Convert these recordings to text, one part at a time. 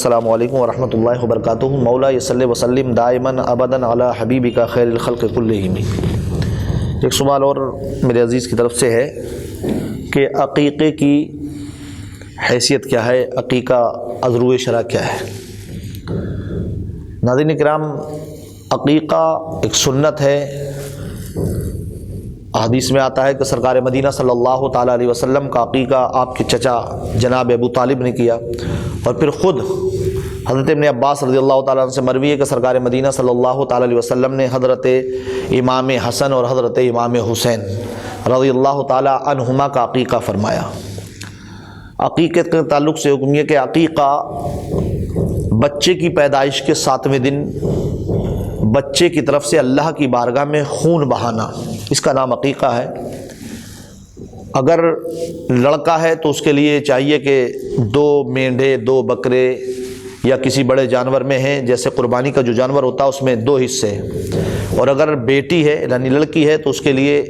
السلام علیکم ورحمۃ اللہ وبرکاتہ۔ مولا صلی وسلم دائماً ابداً علی حبیبک خیر الخلق کلہم۔ ایک سوال اور میرے عزیز کی طرف سے ہے کہ عقیقے کی حیثیت کیا ہے، عقیقہ از روئے شرع کیا ہے؟ ناظرین کرام، عقیقہ ایک سنت ہے۔ حدیث میں آتا ہے کہ سرکار مدینہ صلی اللہ تعالیٰ علیہ وسلم کا عقیقہ آپ کے چچا جناب ابو طالب نے کیا، اور پھر خود حضرت ابن عباس رضی اللہ تعالیٰ عنہ سے مروی ہے کہ سرکار مدینہ صلی اللہ تعالیٰ علیہ وسلم نے حضرت امام حسن اور حضرت امام حسین رضی اللہ تعالیٰ عنہما کا عقیقہ فرمایا۔ عقیقے کے تعلق سے حکم یہ کہ عقیقہ بچے کی پیدائش کے 7ویں دن بچے کی طرف سے اللہ کی بارگاہ میں خون بہانا، اس کا نام عقیقہ ہے۔ اگر لڑکا ہے تو اس کے لیے چاہیے کہ 2 مینڈھے 2 بکرے یا کسی بڑے جانور میں ہیں، جیسے قربانی کا جو جانور ہوتا ہے اس میں 2 حصے، اور اگر بیٹی ہے یعنی لڑکی ہے تو اس کے لیے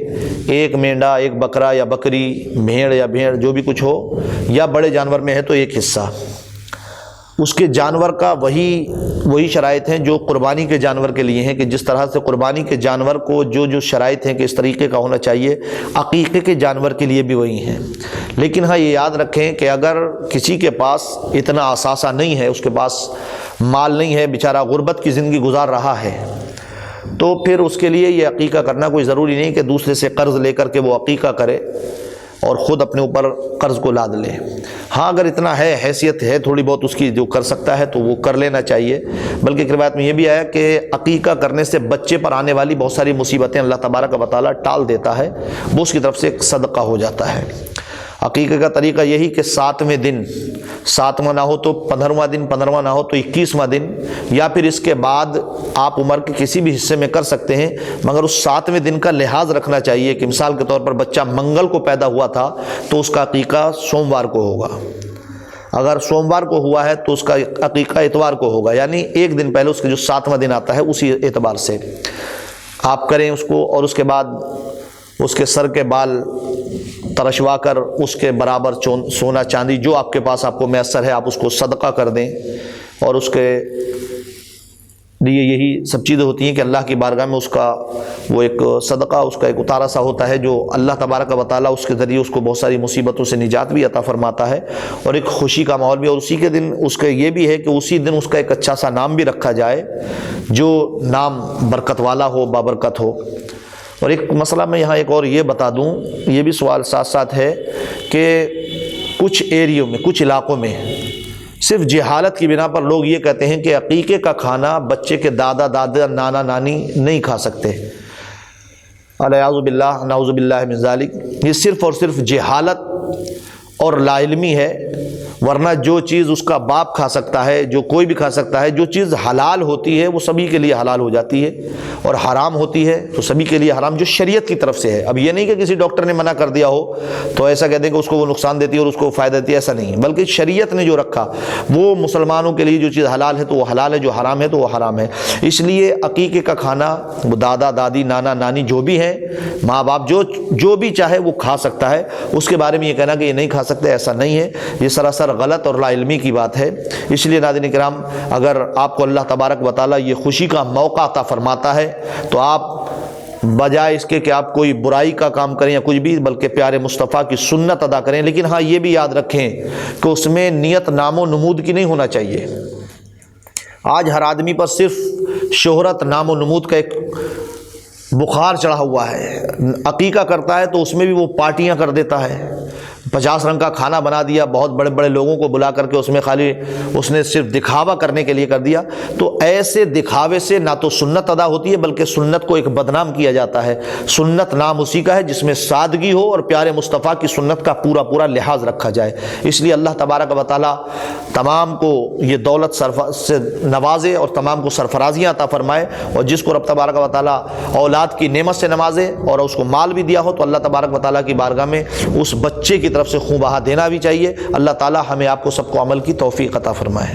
1 مینڈھا 1 بکرا یا بکری، بھیڑ یا بھیڑ جو بھی کچھ ہو، یا بڑے جانور میں ہے تو 1 حصہ۔ اس کے جانور کا وہی شرائط ہیں جو قربانی کے جانور کے لیے ہیں، کہ جس طرح سے قربانی کے جانور کو جو شرائط ہیں کہ اس طریقے کا ہونا چاہیے، عقیقے کے جانور کے لیے بھی وہی ہیں۔ لیکن ہاں یہ یاد رکھیں کہ اگر کسی کے پاس اتنا اثاثہ نہیں ہے، اس کے پاس مال نہیں ہے، بیچارہ غربت کی زندگی گزار رہا ہے، تو پھر اس کے لیے یہ عقیقہ کرنا کوئی ضروری نہیں کہ دوسرے سے قرض لے کر کے وہ عقیقہ کرے اور خود اپنے اوپر قرض کو لاد لے۔ ہاں اگر اتنا ہے، حیثیت ہے تھوڑی بہت اس کی جو کر سکتا ہے تو وہ کر لینا چاہیے۔ بلکہ ایک روایت میں یہ بھی آیا کہ عقیقہ کرنے سے بچے پر آنے والی بہت ساری مصیبتیں اللہ تبارک و تعالیٰ ٹال دیتا ہے، وہ اس کی طرف سے ایک صدقہ ہو جاتا ہے۔ عقیقے کا طریقہ یہی کہ 7ویں دن، 7واں نہ ہو تو 15واں دن، 15واں نہ ہو تو 21واں دن، یا پھر اس کے بعد آپ عمر کے کسی بھی حصے میں کر سکتے ہیں، مگر اس 7ویں دن کا لحاظ رکھنا چاہیے کہ مثال کے طور پر بچہ منگل کو پیدا ہوا تھا تو اس کا عقیقہ سوموار کو ہوگا، اگر سوموار کو ہوا ہے تو اس کا عقیقہ اتوار کو ہوگا، یعنی 1 دن پہلے اس کے جو 7واں دن آتا ہے اسی اعتبار سے آپ کریں اس کو، اور اس کے بعد اس کے سر کے بال ترشوا کر اس کے برابر سونا چاندی جو آپ کے پاس آپ کو میسر ہے آپ اس کو صدقہ کر دیں، اور اس کے لیے یہی سب چیزیں ہوتی ہیں کہ اللہ کی بارگاہ میں اس کا وہ ایک صدقہ، اس کا ایک اتارا سا ہوتا ہے جو اللہ تبارک و تعالیٰ اس کے ذریعے اس کو بہت ساری مصیبتوں سے نجات بھی عطا فرماتا ہے، اور ایک خوشی کا ماحول بھی۔ اور اسی کے دن اس کا یہ بھی ہے کہ اسی دن اس کا ایک اچھا سا نام بھی رکھا جائے جو نام برکت والا ہو، بابرکت ہو۔ اور ایک مسئلہ میں یہاں ایک اور یہ بتا دوں، یہ بھی سوال ساتھ ساتھ ہے کہ کچھ ایریوں میں، کچھ علاقوں میں صرف جہالت کی بنا پر لوگ یہ کہتے ہیں کہ عقیقے کا کھانا بچے کے دادا نانا نانی نہیں کھا سکتے، الیاذ باللہ، نعوذ باللہ من ذالک۔ یہ صرف اور صرف جہالت اور لا علمی ہے، ورنہ جو چیز اس کا باپ کھا سکتا ہے، جو کوئی بھی کھا سکتا ہے، جو چیز حلال ہوتی ہے وہ سبھی کے لیے حلال ہو جاتی ہے، اور حرام ہوتی ہے تو سبھی کے لیے حرام، جو شریعت کی طرف سے ہے۔ اب یہ نہیں کہ کسی ڈاکٹر نے منع کر دیا ہو تو ایسا کہتے ہیں کہ اس کو وہ نقصان دیتی ہے اور اس کو فائدہ دیتی ہے، ایسا نہیں، بلکہ شریعت نے جو رکھا وہ مسلمانوں کے لیے جو چیز حلال ہے تو وہ حلال ہے، جو حرام ہے تو وہ حرام ہے۔ اس لیے عقیقے کا کھانا وہ دادا دادی نانا نانی جو بھی ہیں، ماں باپ جو بھی چاہے وہ کھا سکتا ہے، اس کے بارے میں یہ کہنا کہ یہ نہیں کھا سکتے ایسا نہیں ہے، یہ سراسر غلط اور لا علمی کی بات ہے۔ اس لیے ناظرین کرام، اگر آپ کو اللہ تبارک و تعالیٰ یہ خوشی کا موقع عطا فرماتا ہے تو آپ بجائے اس کے کہ آپ کوئی برائی کا کام کریں یا کچھ بھی، بلکہ پیارے مصطفیٰ کی سنت ادا کریں۔ لیکن ہاں یہ بھی یاد رکھیں کہ اس میں نیت نام و نمود کی نہیں ہونا چاہیے۔ آج ہر آدمی پر صرف شہرت، نام و نمود کا ایک بخار چڑھا ہوا ہے۔ عقیقہ کرتا ہے تو اس میں بھی وہ پارٹیاں کر دیتا ہے، 50 رنگ کا کھانا بنا دیا، بہت بڑے بڑے لوگوں کو بلا کر کے اس میں خالی اس نے صرف دکھاوا کرنے کے لیے کر دیا، تو ایسے دکھاوے سے نہ تو سنت ادا ہوتی ہے بلکہ سنت کو ایک بدنام کیا جاتا ہے۔ سنت نام اسی کا ہے جس میں سادگی ہو اور پیارے مصطفیٰ کی سنت کا پورا لحاظ رکھا جائے۔ اس لیے اللہ تبارک و تعالیٰ تمام کو یہ دولت سے نوازے اور تمام کو سرفرازیاں عطا فرمائے، اور جس کو رب تبارک و تعالیٰ اولاد کی نعمت سے نوازے اور اس کو مال بھی دیا ہو تو اللہ تبارک و تعالیٰ کی بارگاہ میں اس بچے کی طرف سے خون بہا دینا بھی چاہیے۔ اللہ تعالیٰ ہمیں آپ کو سب کو عمل کی توفیق عطا فرمائے۔